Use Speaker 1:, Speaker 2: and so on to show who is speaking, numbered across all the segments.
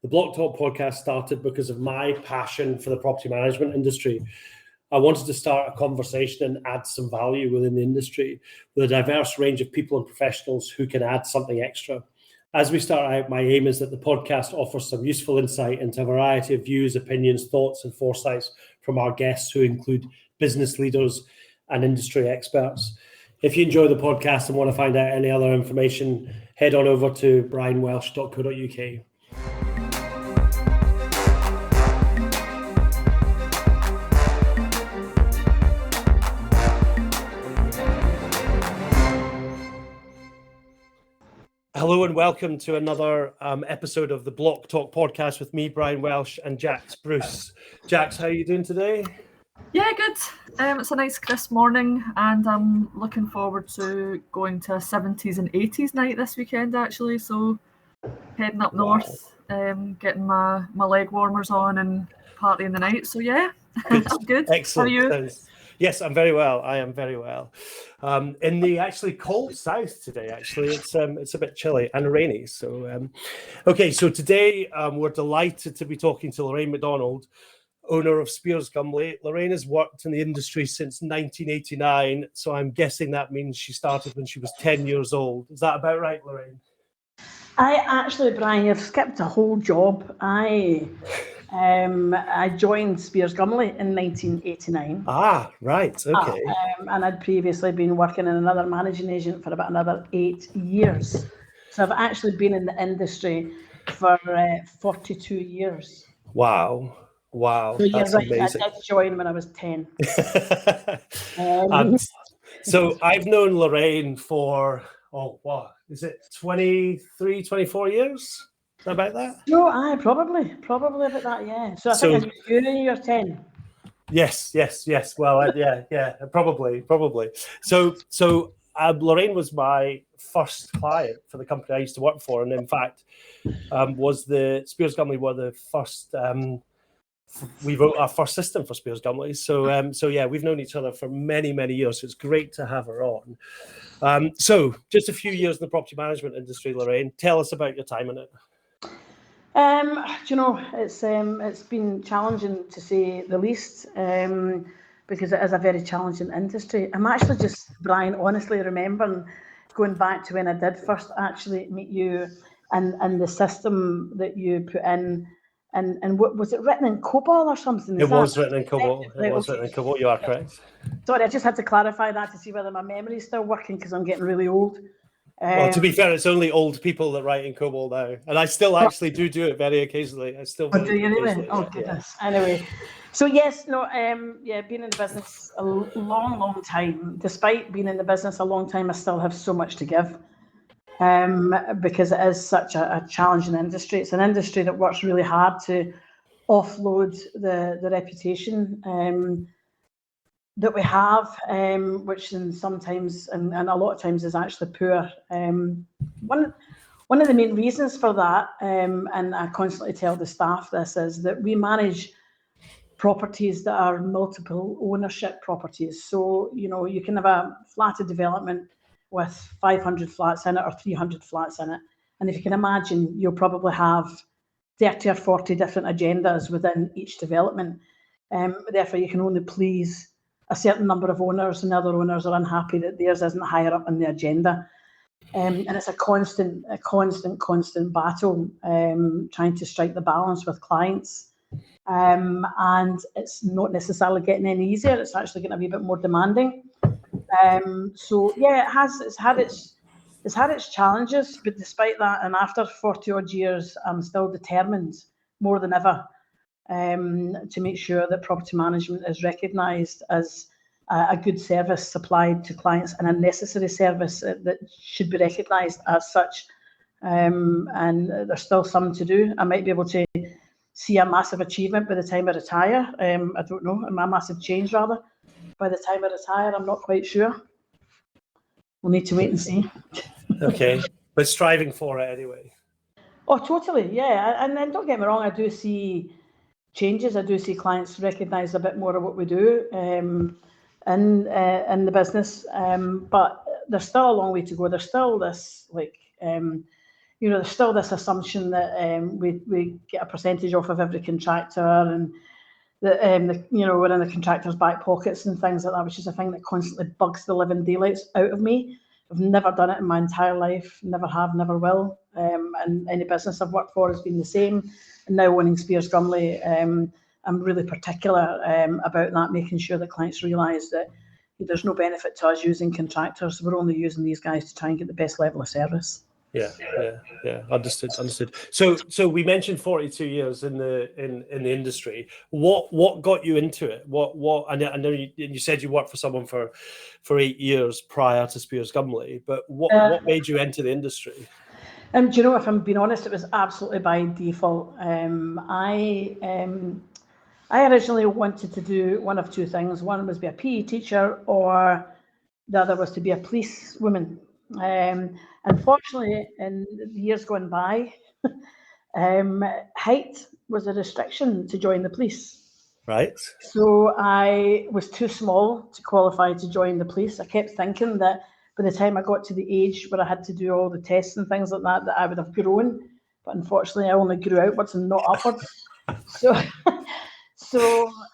Speaker 1: The Blocktalk podcast started because of my passion for the property management industry. I wanted to start a conversation and add some value within the industry with a diverse range of people and professionals who can add something extra. As we start out, my aim is that the podcast offers some useful insight into a variety of views, opinions, thoughts, and foresights from our guests, who include business leaders and industry experts. If you enjoy the podcast and want to find out any other information, head on over to brianwelsh.co.uk. Hello and welcome to another episode of the Blocktalk podcast with me, Brian Welsh, and Jax Bruce. Jax, how are you doing today?
Speaker 2: Yeah, good. It's a nice crisp morning, and I'm looking forward to going to a 70s and 80s night this weekend, actually. So heading up north, getting my leg warmers on and partying the night. So yeah,
Speaker 1: Good.
Speaker 2: I'm good.
Speaker 1: Excellent.
Speaker 2: How are you?
Speaker 1: Yes, I'm very well. I am very well. In the actually cold south today, actually, it's a bit chilly and rainy. So, so today we're delighted to be talking to Lorraine MacDonald, owner of Speirs Gumley. Lorraine has worked in the industry since 1989, so I'm guessing that means she started when she was 10 years old. Is that about right, Lorraine?
Speaker 3: Brian, you've skipped a whole job. I joined Speirs Gumley in 1989.
Speaker 1: Ah, right, okay.
Speaker 3: And I'd previously been working in another managing agent for about another 8 years. So I've actually been in the industry for 42 years.
Speaker 1: Wow,
Speaker 3: so
Speaker 1: that's
Speaker 3: right,
Speaker 1: amazing.
Speaker 3: I did join when I was 10.
Speaker 1: So I've known Lorraine for, is it 23, 24 years? Is that about that?
Speaker 3: No, probably about that, yeah. So I think you're in year 10.
Speaker 1: Yes. Well, yeah, probably. So Lorraine was my first client for the company I used to work for, and in fact, was the Speirs Gumley were the first. We wrote our first system for Speirs Gumley. So yeah, we've known each other for many, many years. So it's great to have her on. So just a few years in the property management industry, Lorraine. Tell us about your time in it.
Speaker 3: It's been challenging to say the least, because it is a very challenging industry. I'm actually just, Brian, honestly remembering going back to when I did first actually meet you and the system that you put in, and what was it, written in COBOL or something?
Speaker 1: It was written in COBOL. Written in COBOL. You are correct.
Speaker 3: Sorry, I just had to clarify that to see whether my memory is still working, because I'm getting really old.
Speaker 1: Well, to be fair, it's only old people that write in COBOL now, and I still actually do it very occasionally. I still.
Speaker 3: Do you really? Oh goodness. Yeah. Anyway, so yes, been in the business a long time. Despite being in the business a long time, I still have so much to give, because it is such a challenging industry. It's an industry that works really hard to offload the reputation that we have, which sometimes and a lot of times is actually poor. One of the main reasons for that, and I constantly tell the staff this, is that we manage properties that are multiple ownership properties. So, you can have a flatted development with 500 flats in it or 300 flats in it. And if you can imagine, you'll probably have 30 or 40 different agendas within each development. Therefore, you can only please a certain number of owners, and other owners are unhappy that theirs isn't higher up in the agenda. And it's a constant battle, trying to strike the balance with clients. And it's not necessarily getting any easier. It's actually getting a wee bit more demanding. So yeah, it's had its challenges, but despite that, and after 40 odd years, I'm still determined more than ever to make sure that property management is recognised as a good service supplied to clients, and a necessary service that should be recognised as such. And there's still some to do. I might be able to see a massive achievement by the time I retire. I don't know, a massive change rather. By the time I retire, I'm not quite sure. We'll need to wait and see.
Speaker 1: Okay, but striving for it anyway.
Speaker 3: Oh, totally, yeah. And then don't get me wrong, I do see changes. I do see clients recognise a bit more of what we do in the business, but there's still a long way to go. There's still this there's still this assumption that we get a percentage off of every contractor, and that we're in the contractor's back pockets and things like that, which is a thing that constantly bugs the living daylights out of me. I've never done it in my entire life, never have, never will. And any business I've worked for has been the same. And now owning Speirs Gumley, I'm really particular about that, making sure that clients realise that there's no benefit to us using contractors. We're only using these guys to try and get the best level of service.
Speaker 1: Yeah. Understood. So we mentioned 42 years in the industry. What got you into it? What? I know you said you worked for someone for 8 years prior to Speirs Gumley, but what made you enter the industry?
Speaker 3: Do you know, if I'm being honest, it was absolutely by default. I originally wanted to do one of two things. One was be a PE teacher, or the other was to be a policewoman. Unfortunately, in the years gone by, height was a restriction to join the police.
Speaker 1: Right.
Speaker 3: So I was too small to qualify to join the police. I kept thinking that by the time I got to the age where I had to do all the tests and things like that, that I would have grown. But unfortunately, I only grew outwards and not upwards. So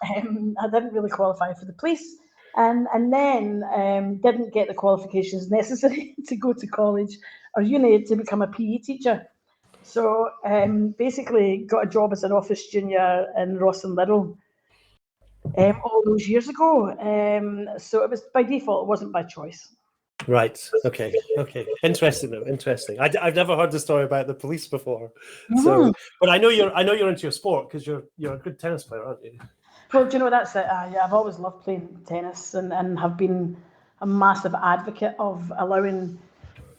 Speaker 3: I didn't really qualify for the police. And then didn't get the qualifications necessary to go to college or uni to become a PE teacher. So basically got a job as an office junior in Ross and Little all those years ago. So it was by default, it wasn't by choice.
Speaker 1: Right. Okay. Interesting though. Interesting. I've never heard the story about the police before. Mm-hmm. So, but I know you're into your sport because you're a good tennis player, aren't you?
Speaker 3: Well, do you know, that's it. Yeah, I've always loved playing tennis and have been a massive advocate of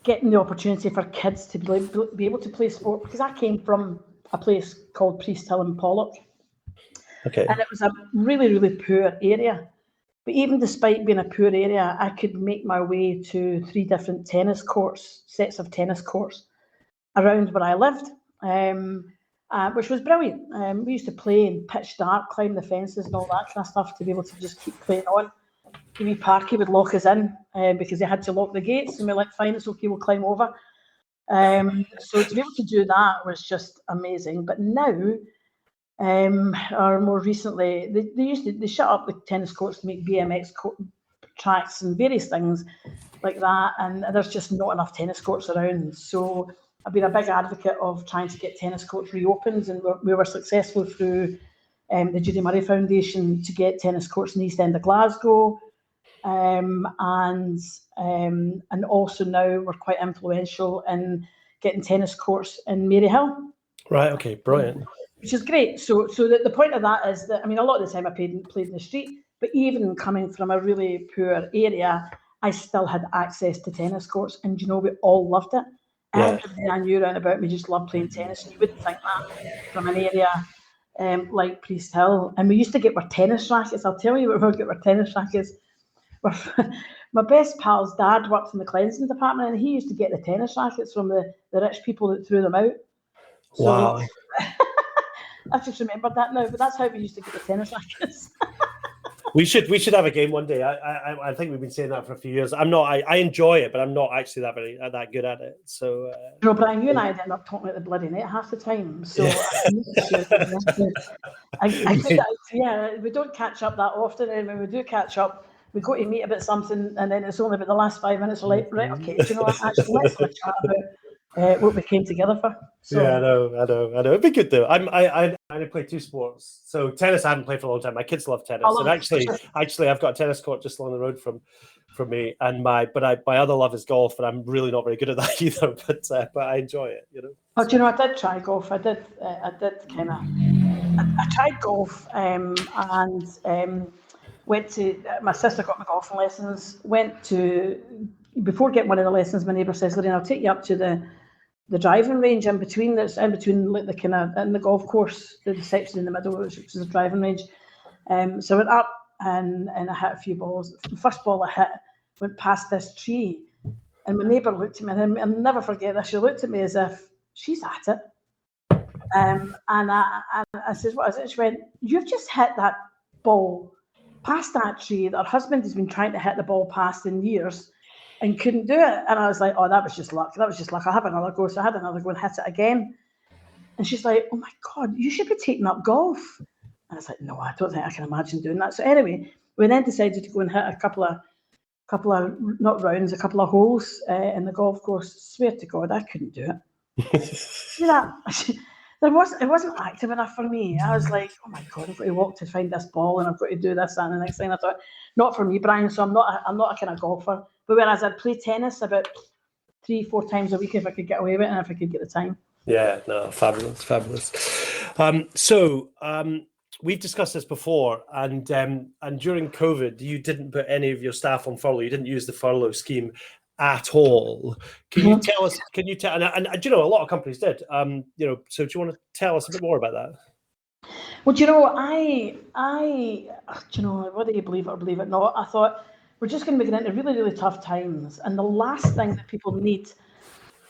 Speaker 3: getting the opportunity for kids to be able to play sport, because I came from a place called Priest Hill in Pollock.
Speaker 1: Okay.
Speaker 3: And it was a really, really poor area. But even despite being a poor area, I could make my way to 3 different sets of tennis courts around where I lived. Which was brilliant. We used to play in pitch dark, climb the fences and all that kind of stuff to be able to just keep playing on. Jimmy Parky would lock us in because they had to lock the gates, and we're like, fine, it's okay, we'll climb over. So to be able to do that was just amazing. But now, or more recently, they shut up the tennis courts to make BMX tracks and various things like that, and there's just not enough tennis courts around. So I've been a big advocate of trying to get tennis courts reopened, and we were successful through the Judy Murray Foundation to get tennis courts in the East End of Glasgow, and also now we're quite influential in getting tennis courts in Maryhill.
Speaker 1: Right. Okay. Brilliant.
Speaker 3: Which is great. So the point of that is that, I mean, a lot of the time I played in the street, but even coming from a really poor area, I still had access to tennis courts, and you know, we all loved it.
Speaker 1: Yeah.
Speaker 3: Everybody I knew around about me just loved playing tennis, and you wouldn't think that from an area like Priest Hill. And we used to get our tennis rackets. I'll tell you what we get our tennis rackets. My best pal's dad worked in the cleansing department, and he used to get the tennis rackets from the rich people that threw them out. So,
Speaker 1: wow.
Speaker 3: I just remembered that now, but that's how we used to get the tennis rackets.
Speaker 1: We should have a game one day. I think we've been saying that for a few years. I enjoy it, but I'm not actually that good at it. So
Speaker 3: no, Brian, you and I end up talking at the bloody net half the time. So yeah, we don't catch up that often, and when we do catch up, we go to meet about something, and then it's only about the last 5 minutes. We're like, right, okay, do you know what? Actually, let's have a chat about what we came together for. So,
Speaker 1: yeah, I know. It'd be good though. I play 2 sports. So tennis I haven't played for a long time. My kids love tennis, and actually I've got a tennis court just along the road from me. And my other love is golf, and I'm really not very good at that either. But I enjoy it, you know.
Speaker 3: Oh, do you know, I did try golf. I tried golf and went to. My sister got me golfing lessons. Before getting one of the lessons, my neighbour says, "Lorraine, I'll take you up to the driving range in between like the kind of in the golf course, the section in the middle, which is the driving range." So I went up and I hit a few balls. The first ball I hit went past this tree, and my neighbour looked at me, and I'll never forget this. She looked at me as if she's at it, and I says, "What is it?" She went, "You've just hit that ball past that tree that her husband has been trying to hit the ball past in years." and couldn't do it. And I was like, oh, that was just luck. That was just luck. I'll have another go. So I had another go and hit it again. And she's like, oh my God, you should be taking up golf. And I was like, no, I don't think I can imagine doing that. So anyway, we then decided to go and hit a couple of not rounds, a couple of holes in the golf course. Swear to God, I couldn't do it. See that? It wasn't active enough for me. I was like, oh my God, I've got to walk to find this ball and I've got to do this, that, and the next thing. I thought, not for me, Brian. So I'm not a kind of golfer. But whereas I'd play tennis about 3-4 times a week if I could get away with it and if I could get the time.
Speaker 1: Yeah, no, fabulous. We've discussed this before, and during COVID, you didn't put any of your staff on furlough. You didn't use the furlough scheme at all. Can you tell us? And you know, a lot of companies did. So do you want to tell us a bit more about that?
Speaker 3: Well, you know, whether you believe it or believe it not, I thought we're just going to be getting into really, really tough times, and the last thing that people need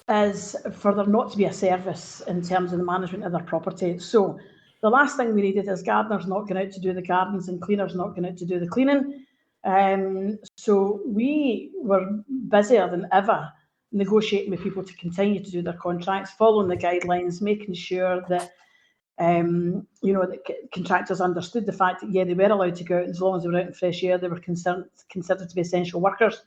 Speaker 3: is for there not to be a service in terms of the management of their property. So the last thing we needed is gardeners not going out to do the gardens and cleaners not going out to do the cleaning. So we were busier than ever negotiating with people to continue to do their contracts, following the guidelines, making sure that that contractors understood the fact that, yeah, they were allowed to go out, and as long as they were out in fresh air, they were considered to be essential workers.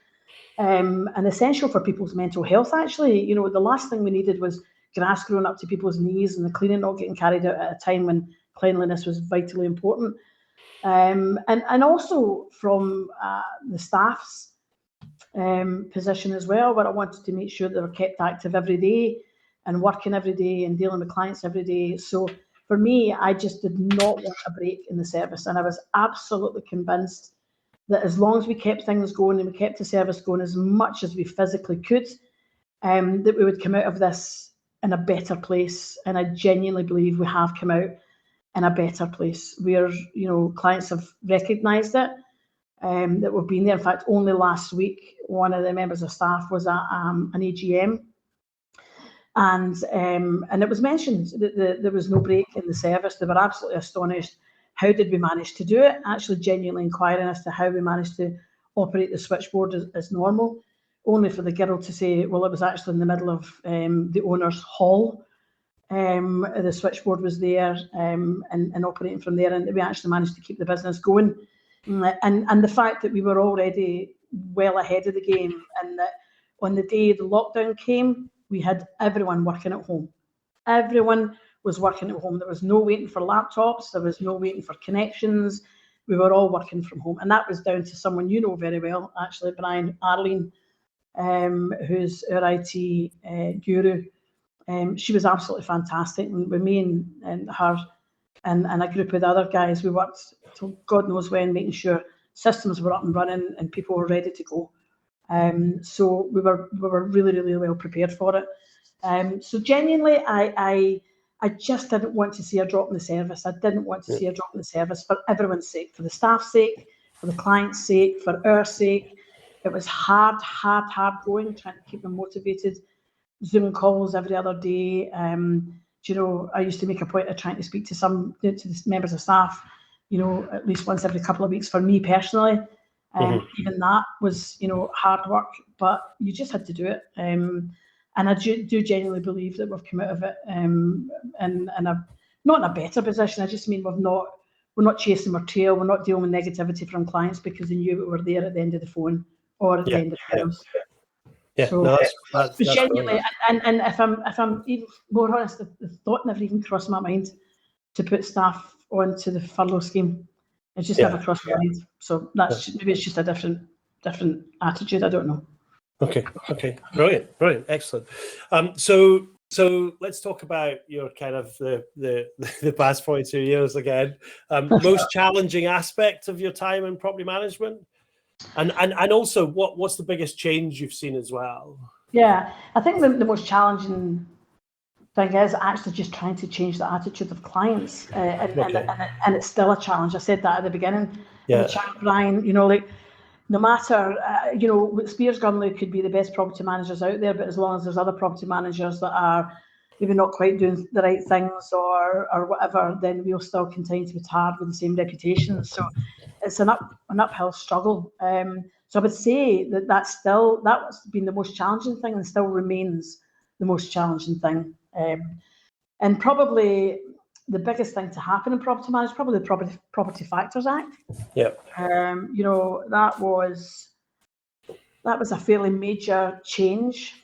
Speaker 3: And essential for people's mental health, actually. You know, the last thing we needed was grass growing up to people's knees and the cleaning not getting carried out at a time when cleanliness was vitally important. And also from the staff's position as well, where I wanted to make sure they were kept active every day and working every day and dealing with clients every day. So for me, I just did not want a break in the service. And I was absolutely convinced that as long as we kept things going and we kept the service going as much as we physically could, that we would come out of this in a better place. And I genuinely believe we have come out in a better place where, clients have recognised it, that we've been there. In fact, only last week, one of the members of staff was at an AGM, and it was mentioned that there was no break in the service. They were absolutely astonished. How did we manage to do it? Actually genuinely inquiring as to how we managed to operate the switchboard as normal, only for the girl to say, well, it was actually in the middle of the owner's hall. The switchboard was there and operating from there, and we actually managed to keep the business going. And the fact that we were already well ahead of the game, and that on the day the lockdown came, we had everyone working at home. Everyone was working at home. There was no waiting for laptops. There was no waiting for connections. We were all working from home. And that was down to someone you know very well, actually, Brian, Arlene, who's our IT guru. She was absolutely fantastic. And with me and her and a group of other guys, we worked till God knows when, making sure systems were up and running and people were ready to go. So we were really, really well prepared for it. So genuinely, I just didn't want to see a drop in the service. I didn't want to see a drop in the service for everyone's sake, for the staff's sake, for the client's sake, for our sake. It was hard going, trying to keep them motivated. Zoom calls every other day. I used to make a point of trying to speak to the members of staff, at least once every couple of weeks for me personally. Even that was, hard work, but you just had to do it. And I do genuinely believe that we've come out of it not in a better position. I just mean we're not chasing our tail. We're not dealing with negativity from clients because they knew we were there at the end of the phone or at the end of the house.
Speaker 1: Yeah,
Speaker 3: so,
Speaker 1: no, that's
Speaker 3: genuinely, and if I'm even more honest, the thought never even crossed my mind to put staff onto the furlough scheme. It just never crossed my mind. So maybe it's just a different attitude. I don't know.
Speaker 1: Okay, brilliant, excellent. So let's talk about your kind of the past 42 years again. Most challenging aspect of your time in property management, and also what's the biggest change you've seen as well? Yeah,
Speaker 3: I think the most challenging thing is actually just trying to change the attitude of clients, and it's still a challenge. I said that at the beginning. Yeah, the chat, Brian. No matter, Speirs Gumley could be the best property managers out there, but as long as there's other property managers that are maybe not quite doing the right things or whatever, then we'll still continue to be tarred with the same reputation. So it's an uphill struggle. So I would say that's been the most challenging thing and still remains the most challenging thing. And probably the biggest thing to happen in property management is probably the Property Factors Act.
Speaker 1: Yep.
Speaker 3: That was a fairly major change.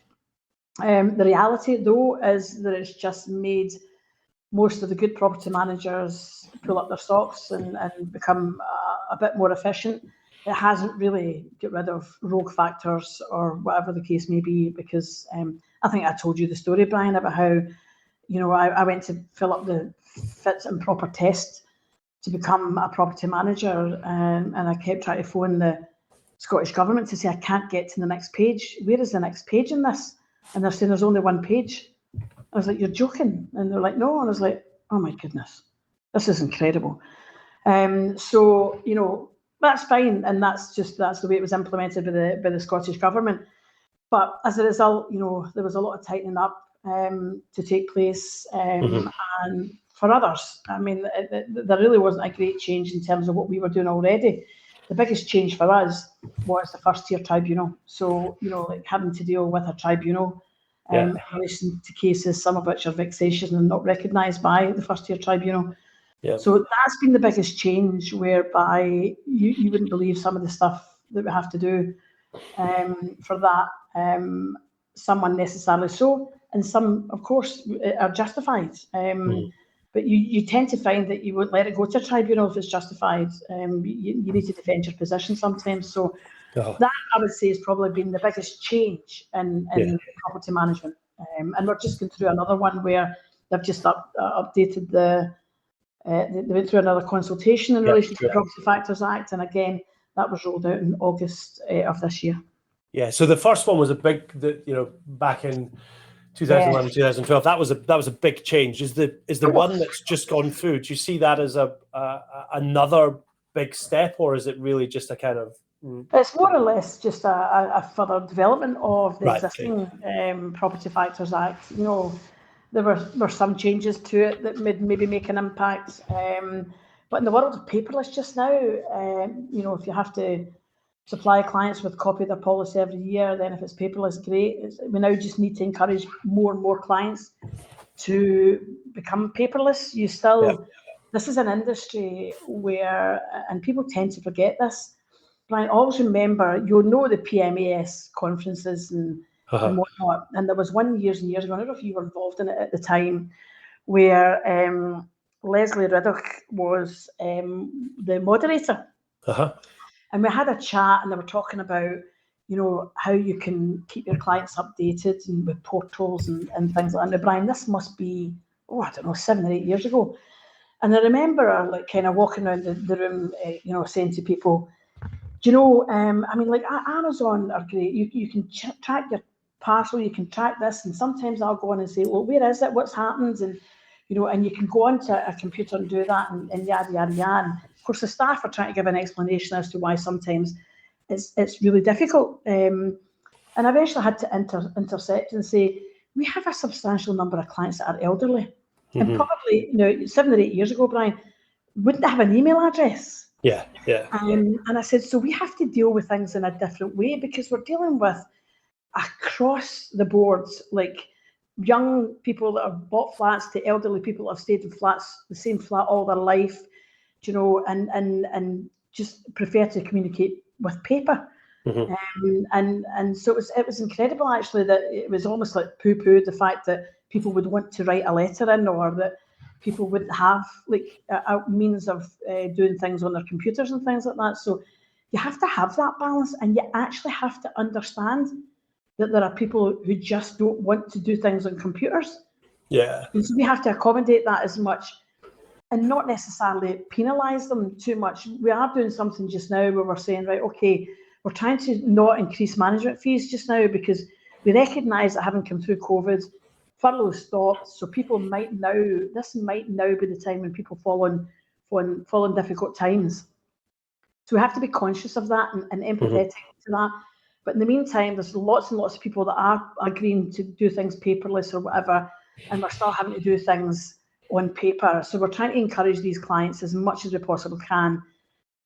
Speaker 3: The reality, though, is that it's just made most of the good property managers pull up their socks and become a bit more efficient. It hasn't really got rid of rogue factors or whatever the case may be, because I think I told you the story, Brian, about how, I went to fill up the fit and proper test to become a property manager, and I kept trying to phone the Scottish Government to say, I can't get to the next page. Where is the next page in this? And they're saying there's only one page. I was like, you're joking? And they're like, no. And I was like, oh my goodness, this is incredible. So, that's fine. And that's the way it was implemented by the Scottish Government. But as a result, there was a lot of tightening up to take place. And for others, I mean, there really wasn't a great change in terms of what we were doing already. The biggest change for us was the first tier tribunal. So, like having to deal with a tribunal in relation to cases, some of which are vexatious and not recognised by the first tier tribunal. Yeah. So that's been the biggest change, whereby you wouldn't believe some of the stuff that we have to do for that. Some unnecessarily so, and some, of course, are justified. But you tend to find that you won't let it go to a tribunal if it's justified. You need to defend your position sometimes. So that, I would say, has probably been the biggest change in property management. And we're just going through another one where they've just updated they went through another consultation in relation to the Property Factors Act. And again, that was rolled out in August of this year. Yeah.
Speaker 1: So the first one was a big, back in 2011, 2012. That was a big change. Is the one that's just gone through? Do you see that as another big step, or is it really just a kind of?
Speaker 3: It's more or less just a further development of the existing Property Factors Act. There were some changes to it that maybe make an impact. But in the world of paperless just now, if you have to supply clients with a copy of their policy every year, then if it's paperless, great. We now just need to encourage more and more clients to become paperless. This is an industry where, and people tend to forget this, Brian, always remember, the PMAS conferences and whatnot. And there was one years and years ago, I don't know if you were involved in it at the time, where Leslie Riddoch was the moderator. And we had a chat, and they were talking about, how you can keep your clients updated and with portals and things like that. Now, Brian, this must be, 7 or 8 years ago. And I remember her kind of walking around the room, saying to people, Amazon are great. You can track your parcel, you can track this, and sometimes I'll go on and say, well, where is it? What's happened? And and you can go onto a computer and do that, and yada yada yada. And of course, the staff are trying to give an explanation as to why sometimes it's really difficult. And I eventually had to intercept and say, we have a substantial number of clients that are elderly, and probably 7 or 8 years ago, Brian, wouldn't have an email address.
Speaker 1: Yeah.
Speaker 3: And I said, so we have to deal with things in a different way, because we're dealing with across the boards, like young people that have bought flats to elderly people that have stayed in flats, the same flat all their life, and just prefer to communicate with paper. And so it was incredible, actually, that it was almost like poo-pooed the fact that people would want to write a letter in, or that people wouldn't have like a means of doing things on their computers and things like that. So you have to have that balance, and you actually have to understand that there are people who just don't want to do things on computers. Yeah. And so we have to accommodate that as much, and not necessarily penalise them too much. We are doing something just now where we're saying, right, okay, we're trying to not increase management fees just now, because we recognise that having come through COVID, furlough stopped, so people might now be the time when people fall on difficult times. So we have to be conscious of that and empathetic to that. But in the meantime, there's lots and lots of people that are agreeing to do things paperless or whatever, and we're still having to do things on paper. So we're trying to encourage these clients as much as we possibly can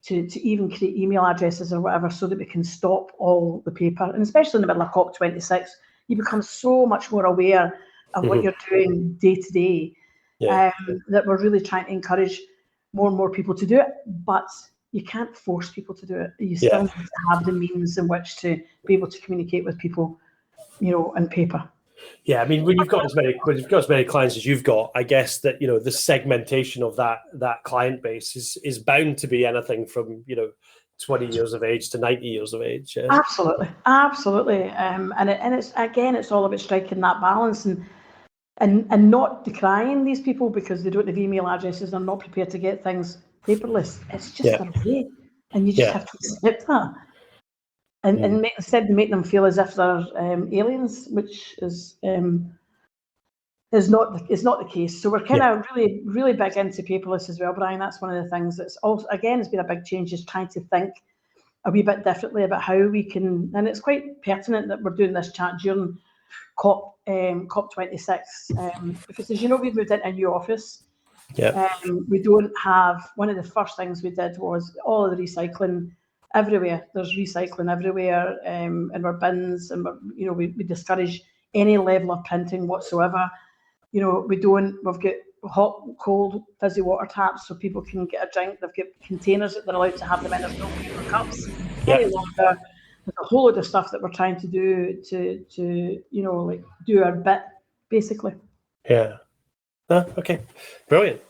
Speaker 3: to even create email addresses or whatever so that we can stop all the paper. And especially in the middle of COP26, you become so much more aware of what you're doing day to day, that we're really trying to encourage more and more people to do it. But you can't force people to do it. You still need to have the means in which to be able to communicate with people, on paper.
Speaker 1: Yeah, I mean, when you've got as many clients as you've got, I guess that the segmentation of that client base is bound to be anything from 20 years of age to 90 years of age. Yeah.
Speaker 3: Absolutely. And it's all about striking that balance and not decrying these people because they don't have email addresses and are not prepared to get things paperless. It's just their way, and you just have to accept that. And make them feel as if they're aliens, which is not the case. So we're kind of really, really big into paperless as well, Brian. That's one of the things that's also, again, has been a big change, is trying to think a wee bit differently about how we can, and it's quite pertinent that we're doing this chat during COP26, because as you know, we've moved into a new office. We don't have, one of the first things we did was all of the recycling everywhere. There's recycling everywhere in our bins, and we discourage any level of printing whatsoever. We've got hot, cold, fizzy water taps so people can get a drink. They've got containers that they're allowed to have them in. There's no paper cups any longer. There's a whole lot of stuff that we're trying to do to do our bit, basically.
Speaker 1: Yeah. Okay. Brilliant.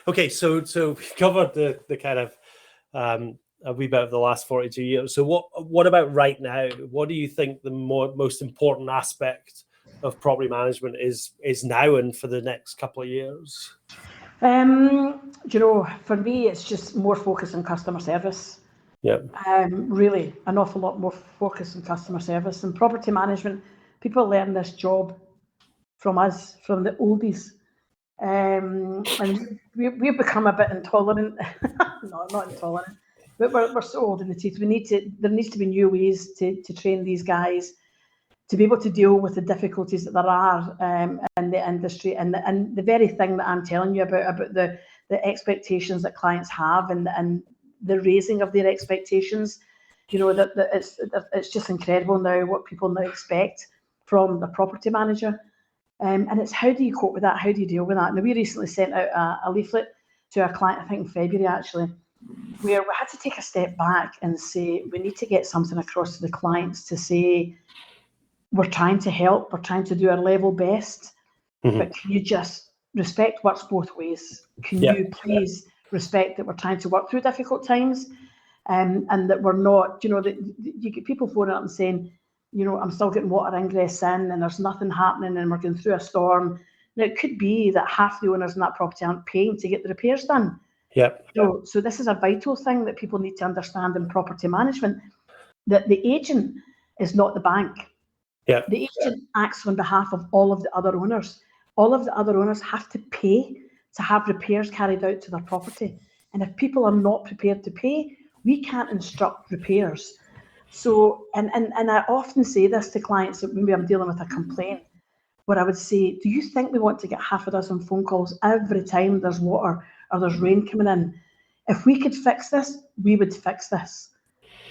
Speaker 1: Okay, so we've covered the kind of a wee bit of the last 42 years. So what about right now? What do you think the most important aspect of property management is now and for the next couple of years?
Speaker 3: For me, it's just more focus on customer service. Really, an awful lot more focus on customer service and property management. People learn this job from us, from the oldies. And we've become a bit intolerant. No, not intolerant, but we're so old in the teeth. There needs to be new ways to train these guys to be able to deal with the difficulties that there are in the industry, and the very thing that I'm telling you about the expectations that clients have and the raising of their expectations. That it's just incredible now what people now expect from the property manager. And it's how do you cope with that? How do you deal with that? Now, we recently sent out a leaflet to a client, I think in February actually, where we had to take a step back and say, we need to get something across to the clients to say, we're trying to help, we're trying to do our level best, but can you just respect works both ways? Can you please respect that we're trying to work through difficult times, and that we're not, that you get people phoning up and saying, I'm still getting water ingress in and there's nothing happening and we're going through a storm. Now, it could be that half the owners in that property aren't paying to get the repairs done. So this is a vital thing that people need to understand in property management, that the agent is not the bank. The agent acts on behalf of all of the other owners. All of the other owners have to pay to have repairs carried out to their property. And if people are not prepared to pay, we can't instruct repairs. So, and I often say this to clients that maybe I'm dealing with a complaint, where I would say, do you think we want to get half a dozen phone calls every time there's water or there's rain coming in? If we could fix this, we would fix this.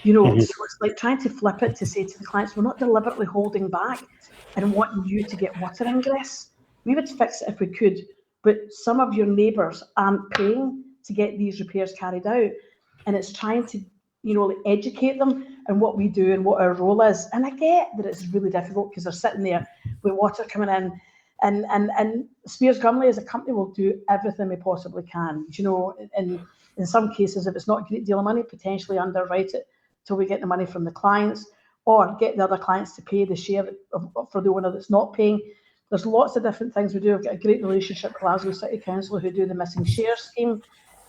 Speaker 3: So it's like trying to flip it to say to the clients, we're not deliberately holding back and wanting you to get water ingress. We would fix it if we could, but some of your neighbours aren't paying to get these repairs carried out. And it's trying to, educate them and what we do and what our role is. And I get that it's really difficult because they're sitting there with water coming in. And Speirs Gumley as a company will do everything we possibly can. In some cases, if it's not a great deal of money, potentially underwrite it till we get the money from the clients, or get the other clients to pay the share for the owner that's not paying. There's lots of different things we do. I've got a great relationship with Glasgow City Council who do the missing share scheme,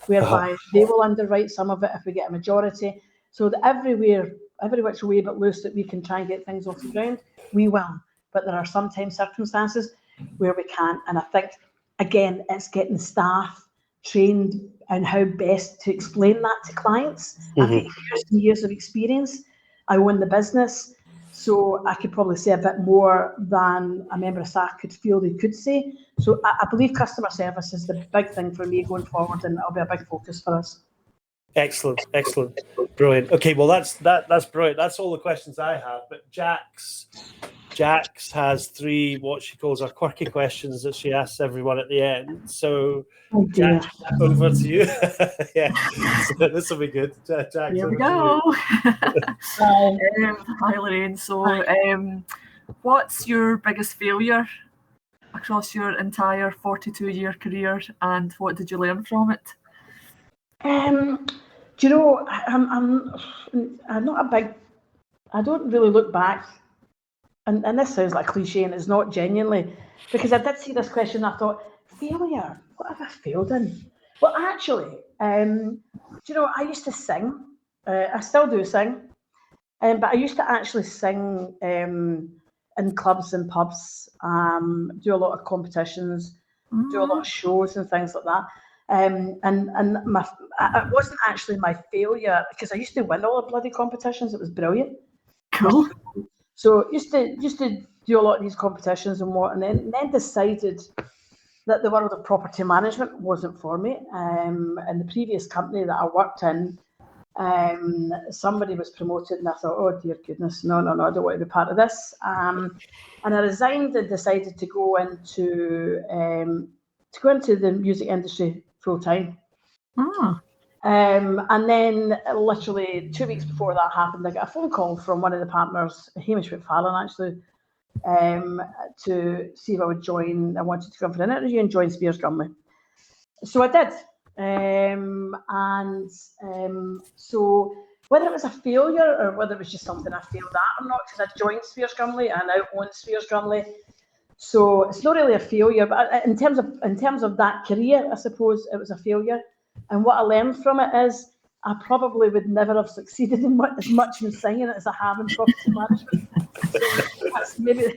Speaker 3: whereby they will underwrite some of it if we get a majority. So that every which way but loose that we can try and get things off the ground, we will. But there are sometimes circumstances where we can't. And I think, again, it's getting staff trained on how best to explain that to clients. I've got years and years of experience. I own the business, so I could probably say a bit more than a member of staff could feel they could say. So I believe customer service is the big thing for me going forward, and it'll be a big focus for us.
Speaker 1: Excellent, brilliant. Okay, well that's brilliant. That's all the questions I have. But Jax has 3 what she calls her quirky questions that she asks everyone at the end. So, Jax, over to you. Yeah, so this will be good. Jax,
Speaker 2: here we go. Hi, Lorraine. So, what's your biggest failure across your entire 42-year career, and what did you learn from it?
Speaker 3: Do you know, I'm not a big. I don't really look back, and this sounds like a cliche, and it's not genuinely, because I did see this question. And I thought, failure. What have I failed in? Well, actually, do you know, I used to sing. I still do sing, but I used to actually sing in clubs and pubs. Do a lot of competitions, do a lot of shows and things like that. And it wasn't actually my failure, because I used to win all the bloody competitions. It was brilliant.
Speaker 2: Cool.
Speaker 3: So used to do a lot of these competitions and then decided that the world of property management wasn't for me. And the previous company that I worked in, somebody was promoted, and I thought, oh dear goodness, no, I don't want to be part of this. And I resigned and decided to go into the music industry full time. And then literally 2 weeks before that happened, I got a phone call from one of the partners, Hamish McFarlane, actually, to see if I would join. I wanted to come for an interview and join Speirs Gumley. So I did. So whether it was a failure or whether it was just something I failed at or not, because I joined Speirs Gumley and I now own Speirs Gumley. So it's not really a failure, but in terms of that career, I suppose it was a failure. And what I learned from it is I probably would never have succeeded in as much in singing as I have in property management. So that's maybe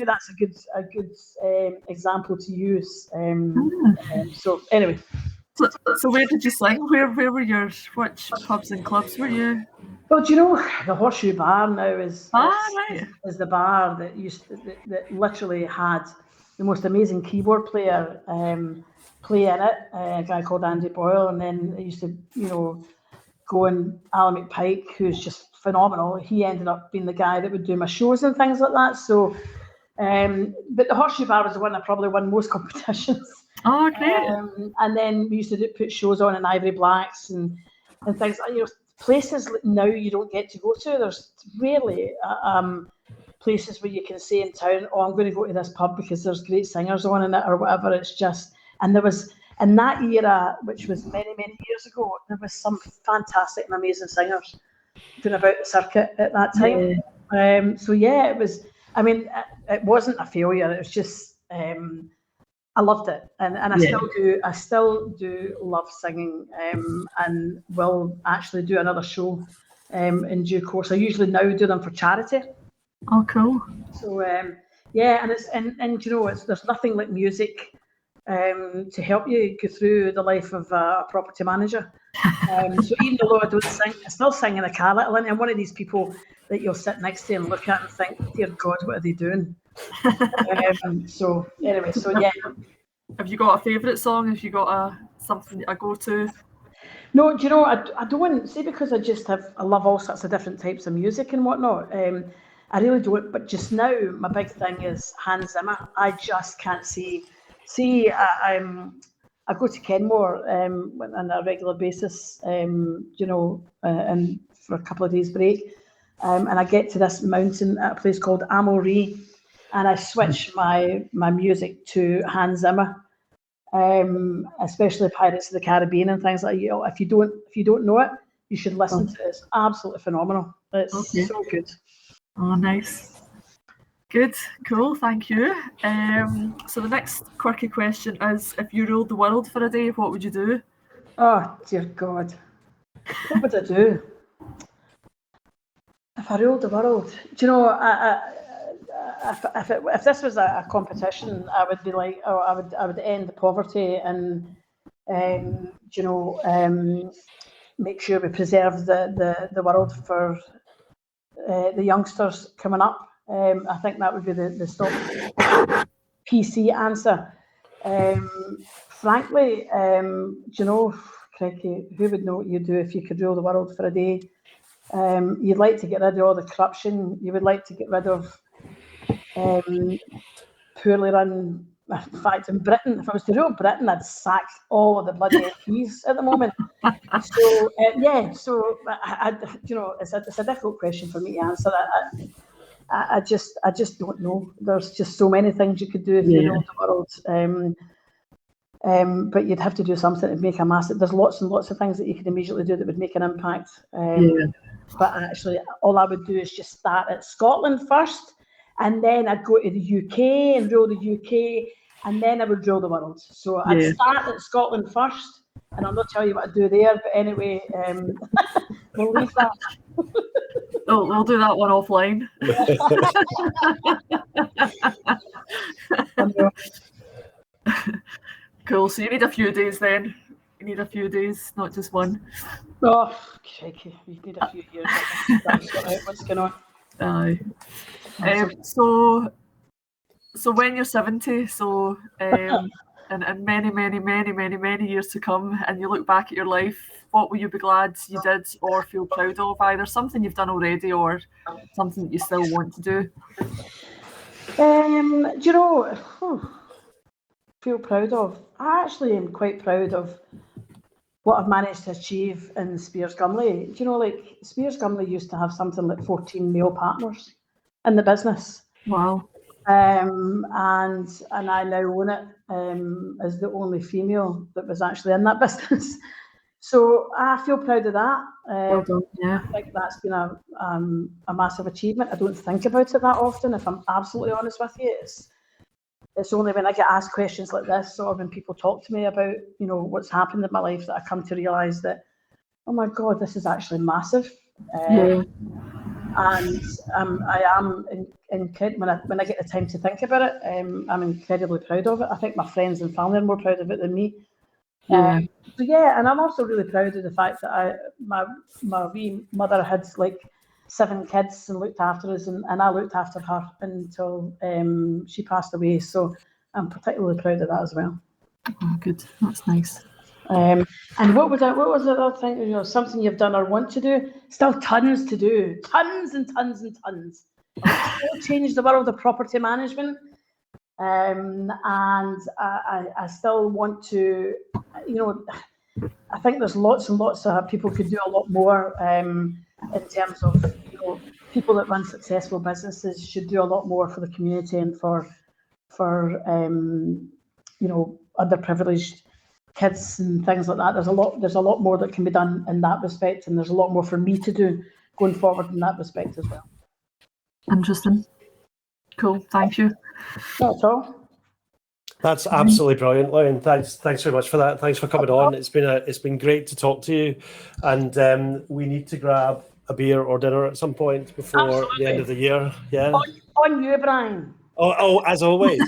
Speaker 3: that's a good example to use. So anyway.
Speaker 2: So where did you sing? Where were which pubs and clubs were you?
Speaker 3: Well, do you know, the Horseshoe Bar now is the bar that literally had the most amazing keyboard player play in it, a guy called Andy Boyle, and then it used to, go and Alan McPike, who's just phenomenal. He ended up being the guy that would do my shows and things like that. So, but the Horseshoe Bar was the one I probably won most competitions.
Speaker 2: Oh, great!
Speaker 3: And then we used to put shows on in Ivory Blacks and things like places now you don't get to go to. There's rarely places where you can say in town, oh, I'm going to go to this pub because there's great singers on in it or whatever. It's just, and there was, in that era, which was many, many years ago, there was some fantastic and amazing singers doing about the circuit at that time. Yeah. So yeah, it was, it wasn't a failure. It was just, I loved it, and I still do love singing, and will actually do another show in due course. I usually now do them for charity.
Speaker 2: Oh, cool.
Speaker 3: So and it's and there's nothing like music to help you go through the life of a property manager. So even though I don't sing, I still sing in a car little, and I'm one of these people that you'll sit next to and look at and think, dear God, what are they doing? So anyway, so yeah.
Speaker 2: Have you got a favourite song? Have you got something I go to?
Speaker 3: No, do you know, I don't say, because I love all sorts of different types of music and whatnot. I really don't, but just now my big thing is Hans Zimmer. I just can't see. I go to Kenmore on a regular basis, and for a couple of days break, and I get to this mountain at a place called Amaury, and I switch my music to Hans Zimmer, especially Pirates of the Caribbean and things like that. If you don't know it, you should listen to it. It's absolutely phenomenal. It's so good.
Speaker 2: Oh, nice. Good, cool, thank you. So the next quirky question is, if you ruled the world for a day, what would you do?
Speaker 3: Oh, dear God. What would I do? If I ruled the world, do you know, if this was a competition, I would be like, I would end the poverty and, make sure we preserve the world for the youngsters coming up. I think that would be the stop PC answer. Frankly, crikey, who would know what you'd do if you could rule the world for a day? You'd like to get rid of all the corruption. You would like to get rid of poorly run. In fact, in Britain, if I was to rule Britain, I'd sack all of the bloody MPs at the moment. So it's a difficult question for me to answer. I just don't know. There's just so many things you could do if you ruled the world. But you'd have to do something to make a massive. There's lots and lots of things that you could immediately do that would make an impact. But actually, all I would do is just start at Scotland first, and then I'd go to the UK and rule the UK, and then I would rule the world. So I'd start at Scotland first, and I'll not tell you what I do there. But anyway, we'll leave that.
Speaker 2: Oh, we'll do that one offline. Cool. So you need a few days then. You need a few days, not just one.
Speaker 3: Oh, crikey. You need a few years. What's going on?
Speaker 2: Aye. So when you're 70, and many years to come, and you look back at your life, what will you be glad you did or feel proud of? Either something you've done already or something that you still want to do?
Speaker 3: Do you know, feel proud of? I actually am quite proud of what I've managed to achieve in Speirs Gumley. Do you know, like, Speirs Gumley used to have something like 14 male partners in the business.
Speaker 2: Wow.
Speaker 3: And I now own it as the only female that was actually in that business. So I feel proud of that.
Speaker 2: Well done, yeah.
Speaker 3: I think that's been a massive achievement. I don't think about it that often, if I'm absolutely honest with you. It's only when I get asked questions like this, or when people talk to me about, you know, what's happened in my life, that I come to realise that, oh my God, this is actually massive. And I am when I get the time to think about it, I'm incredibly proud of it. I think my friends and family are more proud of it than me. And I'm also really proud of the fact that my wee mother had like 7 kids and looked after us, and I looked after her until she passed away. So I'm particularly proud of that as well.
Speaker 2: Oh, good. That's nice.
Speaker 3: And what was the other thing? You know, something you've done or want to do? Still tons to do. Tons and tons and tons. I want to change the world of property management. And I still want to, you know, I think there's lots and lots of people could do a lot more in terms of, you know, people that run successful businesses should do a lot more for the community and for you know, underprivileged kids and things like that. There's a lot more that can be done in that respect, and there's a lot more for me to do going forward in that respect as well.
Speaker 2: Interesting. Cool. Thank you.
Speaker 3: That's all.
Speaker 1: That's absolutely brilliant, Lorraine. Thanks very much for that. Thanks for coming on. It's been great to talk to you, and we need to grab a beer or dinner at some point before the end of the year. Yeah.
Speaker 3: On you, Brian.
Speaker 1: Oh, as always.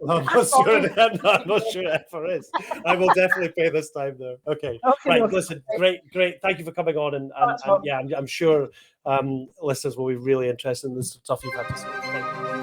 Speaker 1: I'm not sure if there is. I will definitely pay this time though. Okay. Right. Okay. Listen, great. Thank you for coming on, and yeah, I'm sure listeners will be really interested in the stuff you've had to say. Thank you.